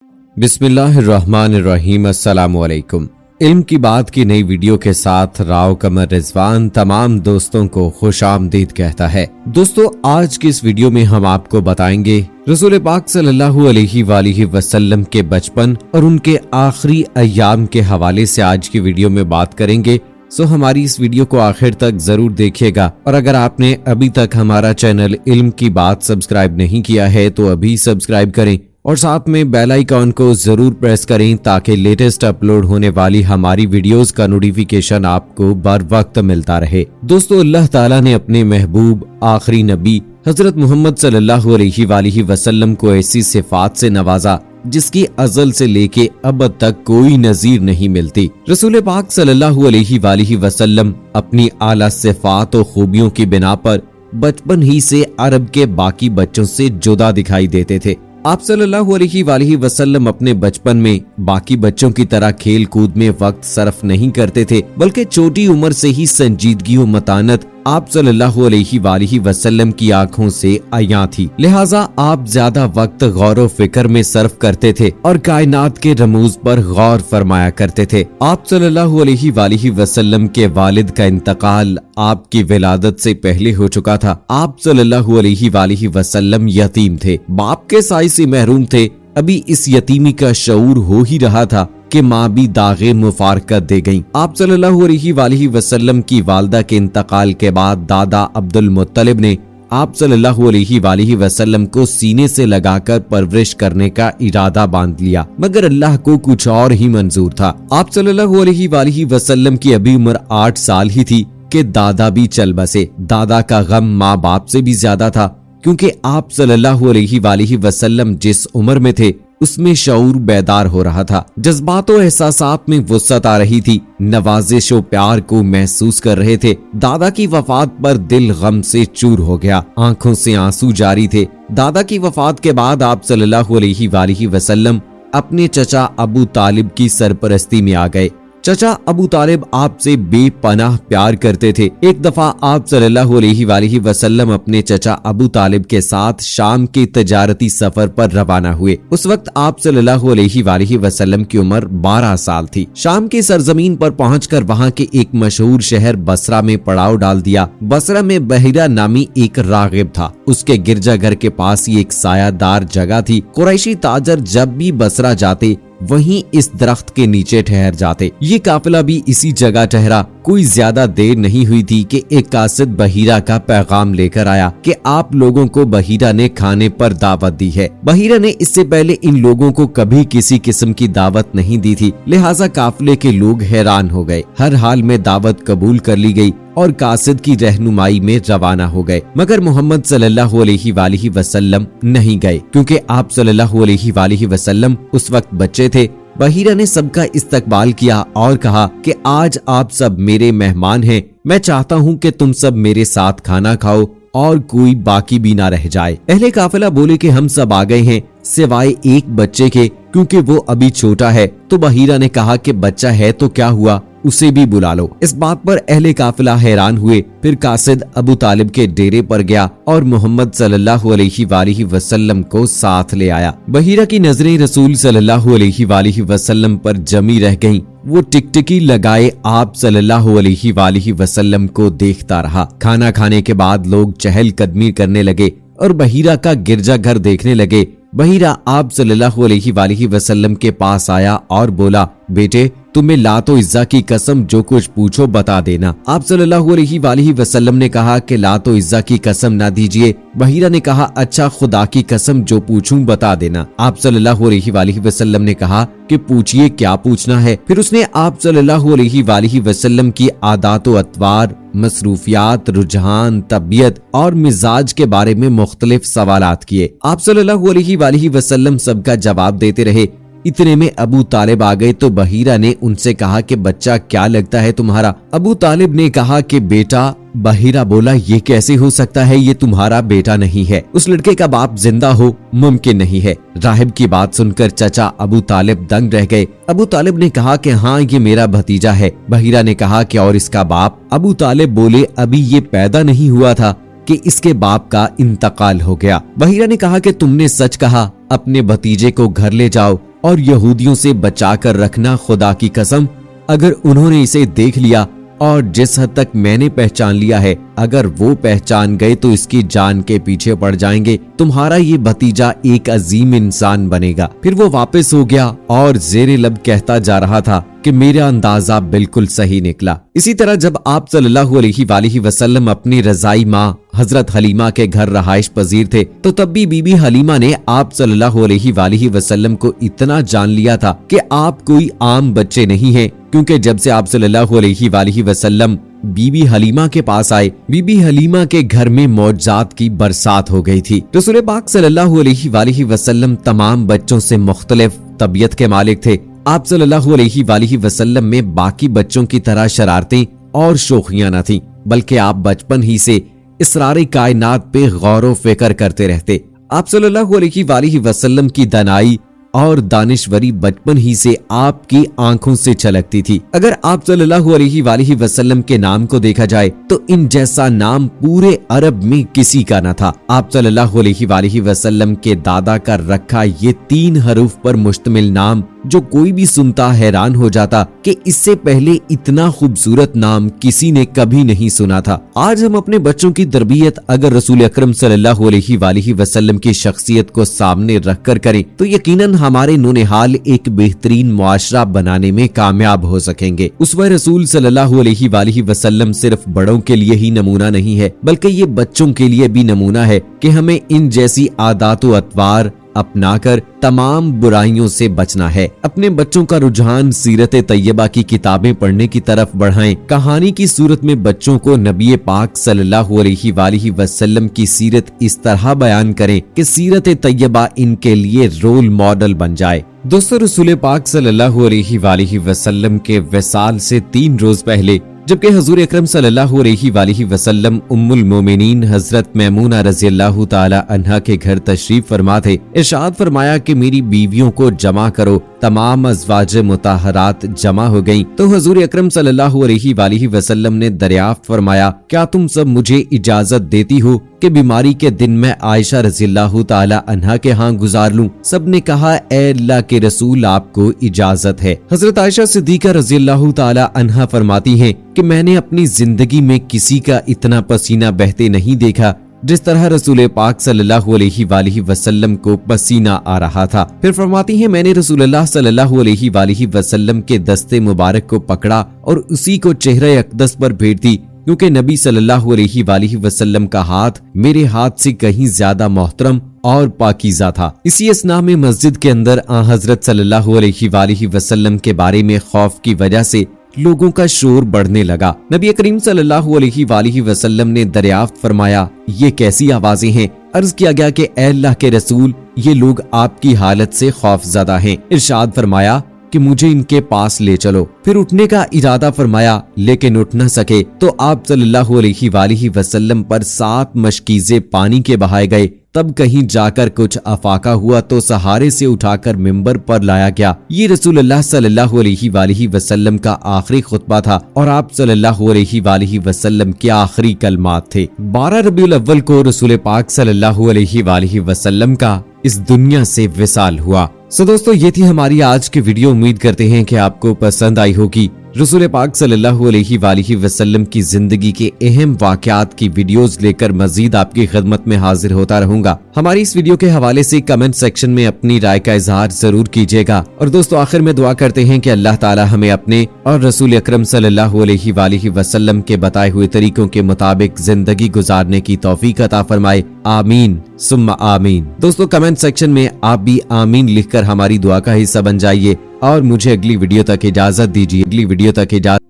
बिस्मिल्लाहिर्रहमानिर्रहीम। अस्सलामुअलैकुम। इल्म की बात की नई वीडियो के साथ राव कमर रिजवान तमाम दोस्तों को खुशामदीद कहता है। दोस्तों, आज की इस वीडियो में हम आपको बताएंगे रसूल पाक सल्लल्लाहु अलैहि वसल्लम के बचपन और उनके आखिरी अय्याम के हवाले से आज की वीडियो में बात करेंगे। सो हमारी इस वीडियो को आखिर तक जरूर देखिएगा और अगर आपने अभी तक हमारा चैनल इल्म की बात सब्सक्राइब नहीं किया है तो अभी सब्सक्राइब करें और साथ में बेल आइकॉन को जरूर प्रेस करें ताकि लेटेस्ट अपलोड होने वाली हमारी वीडियोस का नोटिफिकेशन आपको बर वक्त मिलता रहे। दोस्तों, अल्लाह ताला ने अपने महबूब आखिरी नबी हजरत मोहम्मद सल्लल्लाहु अलैहि वसल्लम को ऐसी सिफात से नवाजा जिसकी अजल से लेके अब तक कोई नजीर नहीं मिलती। रसूल पाक सल्लल्लाहु अलैहि वसल्लम अपनी आला सिफात और खूबियों की बिना पर बचपन ही से अरब के बाकी बच्चों से जुदा दिखाई देते थे। आप सल्लल्लाहु अलैहि वसल्लम अपने बचपन में बाकी बच्चों की तरह खेल कूद में वक्त सर्फ नहीं करते थे, बल्कि छोटी उम्र से ही संजीदगी और मतानत आप सल्लल्लाहु अलैहि वसल्लम की आंखों से आया थी। लिहाजा आप ज्यादा वक्त गौर व फिक्र में सर्फ करते थे और कायनात के रमूज पर गौर फरमाया करते थे। आप सल्लल्लाहु अलैहि वसल्लम के वालिद का इंतकाल आपकी विलादत से पहले हो चुका था। आप सल्लल्लाहु अलैहि वसल्लम यतीम थे, बाप के साई से महरूम थे। अभी इस यतीमी का शऊर हो ही रहा था कि माँ भी दागे मुफारकत दे गईं। आप सल्लल्लाहु अलैहि वसल्लम की वालदा के इंतकाल के बाद दादा अब्दुल मुत्तलिब ने आप सल्लल्लाहु अलैहि वसल्लम को सीने से लगाकर परवरिश करने का इरादा बांध लिया, मगर अल्लाह को कुछ और ही मंजूर था। आप सल्लल्लाहु अलैहि वसल्लम की अभी उम्र 8 साल ही थी कि दादा भी चल बसे। दादा का गम माँ बाप से भी ज्यादा था, क्योंकि आप सल्लल्लाहु अलैहि वसल्लम जिस उम्र में थे उसमें शऊर बेदार हो रहा था। जज्बातों एहसासात में वुसअत आ रही थी, नवाजिश और प्यार को महसूस कर रहे थे। दादा की वफात पर दिल गम से चूर हो गया, आंखों से आंसू जारी थे। दादा की वफात के बाद आप सल्लल्लाहु अलैहि वसल्लम अपने चचा अबू तालिब की सरपरस्ती में आ गए। चचा अबू तालिब आपसे बेपनाह प्यार करते थे। एक दफा आप सल्लल्लाहु अलैहि वसल्लम अपने चचा अबू तालिब के साथ शाम के तजारती सफर पर रवाना हुए। उस वक्त आप सल्लल्लाहु अलैहि वसल्लम की उम्र 12 साल थी। शाम की सरजमीन पर पहुंचकर वहां के एक मशहूर शहर बसरा में पड़ाव डाल दिया। बसरा में बहिरा नामी एक रागिब था। उसके गिरजाघर के पास ही एक सायादार जगह थी। कुरैशी ताजर जब भी बसरा जाते वहीं इस दरख्त के नीचे ठहर जाते। ये काफिला भी इसी जगह ठहरा। कोई ज्यादा देर नहीं हुई थी कि एक कासिद बहीरा का पैगाम लेकर आया कि आप लोगों को बहीरा ने खाने पर दावत दी है। बहीरा ने इससे पहले इन लोगों को कभी किसी किस्म की दावत नहीं दी थी, लिहाजा काफिले के लोग हैरान हो गए। हर हाल में दावत कबूल कर ली गई और कासिद की रहनुमाई में रवाना हो गए, मगर मोहम्मद सल्लल्लाहु अलैहि वसल्लम नहीं गए, क्योंकि आप सल्लल्लाहु अलैहि वसल्लम उस वक्त बच्चे थे। बहीरा ने सबका इस्तकबाल किया और कहा कि आज आप सब मेरे मेहमान हैं। मैं चाहता हूं कि तुम सब मेरे साथ खाना खाओ और कोई बाकी भी ना रह जाए। अहले काफिला बोले कि हम सब आ गए हैं सिवाय एक बच्चे के, क्योंकि वो अभी छोटा है। तो बहीरा ने कहा कि बच्चा है तो क्या हुआ, उसे भी बुला लो। इस बात पर अहले काफिला हैरान हुए। फिर कासिद अबू तालिब के डेरे पर गया और मोहम्मद सल्लल्लाहु अलैहि वसल्लम को साथ ले आया। बहीरा की नजरें रसूल सल्लल्लाहु अलैहि वसल्लम पर जमी रह गईं। वो टिकटिकी लगाए आप सल्लल्लाहु अलैहि वसल्लम को देखता रहा। खाना खाने के बाद लोग चहल कदमी करने लगे और बहीरा का गिरजाघर देखने लगे। बहीरा आप सल्लल्लाहु अलैहि वसल्लम के पास आया और बोला, बेटे तुम्हें लातो इज्जा की कसम जो कुछ पूछो बता देना। आप सल्लल्लाहु अलैहि वसल्लम ने कहा कि लातो इज्जा की कसम ना दीजिए। बहीरा ने कहा, अच्छा खुदा की कसम जो पूछूं बता देना। आप सल्लल्लाहु अलैहि वसल्लम ने कहा कि पूछिए क्या पूछना है। फिर उसने आप सल्लल्लाहु अलैहि वसल्लम की आदात व अतवार, मसरूफियात, रुझान, तबीयत और मिजाज के बारे में मुख्तलिफ सवालात किए। आप सल्लल्लाहु अलैहि वसल्लम सबका जवाब देते रहे। इतने में अबू तालिब आ गए तो बहीरा ने उनसे कहा कि बच्चा क्या लगता है तुम्हारा। अबू तालिब ने कहा कि बेटा। बहीरा बोला, ये कैसे हो सकता है, ये तुम्हारा बेटा नहीं है। उस लड़के का बाप जिंदा हो मुमकिन नहीं है। राहिब की बात सुनकर चचा अबू तालिब दंग रह गए। अबू तालिब ने कहा कि हाँ ये मेरा भतीजा है। बहीरा ने कहा कि और इसका बाप। अबू तालिब बोले, अभी ये पैदा नहीं हुआ था कि इसके बाप का इंतकाल हो गया। बहीरा ने कहा कि तुमने सच कहा, अपने भतीजे को घर ले जाओ और यहूदियों से बचा कर रखना। खुदा की कसम, अगर उन्होंने इसे देख लिया और जिस हद तक मैंने पहचान लिया है, अगर वो पहचान गए तो इसकी जान के पीछे पड़ जाएंगे। तुम्हारा ये भतीजा एक अजीम इंसान बनेगा। फिर वो वापस हो गया और ज़ेरे लब कहता जा रहा था कि मेरा अंदाजा बिल्कुल सही निकला। इसी तरह जब आप सल्लल्लाहु अलैहि वसल्लम अपनी रज़ाई माँ हजरत हलीमा के घर रहाइश पजीर थे, तो तब भी बीबी हलीमा ने आप सल्लल्लाहु अलैहि वसल्लम को इतना जान लिया था कि आप कोई आम बच्चे नहीं हैं, क्योंकि जब से आप सल्लल्लाहु अलैहि वसल्लम बीबी हलीमा के पास आए, बीबी हलीमा के घर में मौजज़ात की बरसात हो गई थी। रसूल पाक सल्लल्लाहु अलैहि वसल्लम तमाम बच्चों से मुख्तलिफ तबीयत के मालिक थे। आप सल्लल्लाहु अलैहि वसल्लम में बाकी बच्चों की तरह शरारतें और शोखियां न थीं, बल्कि आप बचपन ही से इसरारे कायनात पे गौर फिक्र करते रहते। आप सल्लल्लाहु अलैहि वसल्लम की दानाई और दानिशवरी बचपन ही से आपकी आंखों से छलकती थी। अगर आप सल्लल्लाहु अलैहि वसल्लम के नाम को देखा जाए तो इन जैसा नाम पूरे अरब में किसी का न था। आप सल्लल्लाहु अलैहि वसल्लम के दादा का रखा ये 3 हरूफ पर मुश्तमिल नाम जो कोई भी सुनता हैरान हो जाता कि इससे पहले इतना खूबसूरत नाम किसी ने कभी नहीं सुना था। आज हम अपने बच्चों की तरबियत अगर रसूल अकरम सल्लल्लाहु अलैहि वसल्लम की शख्सियत को सामने रखकर करें तो यकीनन हमारे नौनिहाल एक बेहतरीन मुआशरा बनाने में कामयाब हो सकेंगे। उसवा रसूल सल्लल्लाहु अलैहि वसल्लम सिर्फ बड़ों के लिए ही नमूना नहीं है, बल्कि ये बच्चों के लिए भी नमूना है कि हमें इन जैसी आदात व अतवार अपनाकर तमाम बुराइयों से बचना है। अपने बच्चों का रुझान सीरत तैयबा की किताबें पढ़ने की तरफ बढ़ाएं। कहानी की सूरत में बच्चों को नबी पाक सल्लल्लाहु अलैहि वसल्लम की सीरत इस तरह बयान करें कि सीरत तैयबा इनके लिए रोल मॉडल बन जाए। दोस्तों, रसूल पाक सल्लल्लाहु अलैहि वसल्लम के विसाल से 3 रोज पहले जबकि हजूर अकरम सल्लल्लाहु अलैहि वसल्लम उम्मुल मोमिनीन हजरत मैमूना रज़ियल्लाहु ताला अन्हा के घर तशरीफ फरमा थे, इरशाद फरमाया कि मेरी बीवियों को जमा करो। तमाम अज़वाज मुताहरात जमा हो गईं, तो हजूर अकरम सल्लल्लाहु अलैहि वसल्लम ने दरियाफ्त फरमाया, क्या तुम सब मुझे इजाजत देती हो कि बीमारी के दिन मैं आयशा रज़ियल्लाहु ताला अन्हा के यहाँ गुजार लूं? सब ने कहा, ए अल्लाह के रसूल, आपको इजाजत है। हजरत आयशा सिद्दीका रज़ियल्लाहु ताला अन्हा फरमाती हैं कि मैंने अपनी जिंदगी में किसी का इतना पसीना बहते नहीं देखा जिस तरह रसूल पाक सल्लल्लाहु अलैहि वसल्लम को पसीना आ रहा था। फिर फरमाती हैं, मैंने रसूलुल्लाह सल्लल्लाहु अलैहि वसल्लम के दस्ते मुबारक को पकड़ा और उसी को चेहरे अक़दस पर भेज दी, क्योंकि नबी सल्लल्लाहु अलैहि वसल्लम का हाथ मेरे हाथ से कहीं ज्यादा मोहतरम और पाकीज़ा था। इसी असना में मस्जिद के अंदर हजरत सल्लल्लाहु अलैहि वसल्लम के बारे में खौफ की वजह से लोगों का शोर बढ़ने लगा। नबी करीम सल्लल्लाहु अलैहि वसल्लम ने दरियाफ्त फरमाया, ये कैसी आवाजें हैं? अर्ज किया गया कि ए अल्लाह के रसूल, ये लोग आपकी हालत से खौफजदा हैं। इरशाद फरमाया कि मुझे इनके पास ले चलो। फिर उठने का इरादा फरमाया, लेकिन उठ न सके तो आप सल्लल्लाहु अलैहि वसल्लम पर 7 मशकीज़े पानी के बहाए गए। तब कहीं जाकर कुछ अफाका हुआ तो सहारे से उठाकर मिंबर पर लाया गया। ये रसूलुल्लाह सल्लल्लाहु अलैहि वसल्लम का आखिरी खुतबा था और आप सल्लल्लाहु अलैहि वसल्लम के आखिरी कलमात थे। 12 रबीउल अव्वल को रसूल पाक सल्लल्लाहु अलैहि वसल्लम का इस दुनिया से विसाल हुआ। सो दोस्तों, ये थी हमारी आज की वीडियो। उम्मीद करते हैं कि आपको पसंद आई होगी। रसूल पाक सल्लल्लाहु अलैहि वसल्लम की जिंदगी के अहम वाकयात की वीडियोस लेकर मजीद आपकी खिदमत में हाजिर होता रहूंगा। हमारी इस वीडियो के हवाले से कमेंट सेक्शन में अपनी राय का इजहार जरूर कीजिएगा। और दोस्तों, आखिर में दुआ करते हैं कि अल्लाह ताला हमें अपने और रसूल अकरम सल्लल्लाहु अलैहि वसल्लम के बताए हुए तरीकों के मुताबिक जिंदगी गुजारने की तौफीक अता फरमाए। आमीन सुम्मा आमीन। दोस्तों, कमेंट सेक्शन में आप भी आमीन लिखकर हमारी दुआ का हिस्सा बन जाइए और मुझे अगली वीडियो तक इजाजत दीजिए।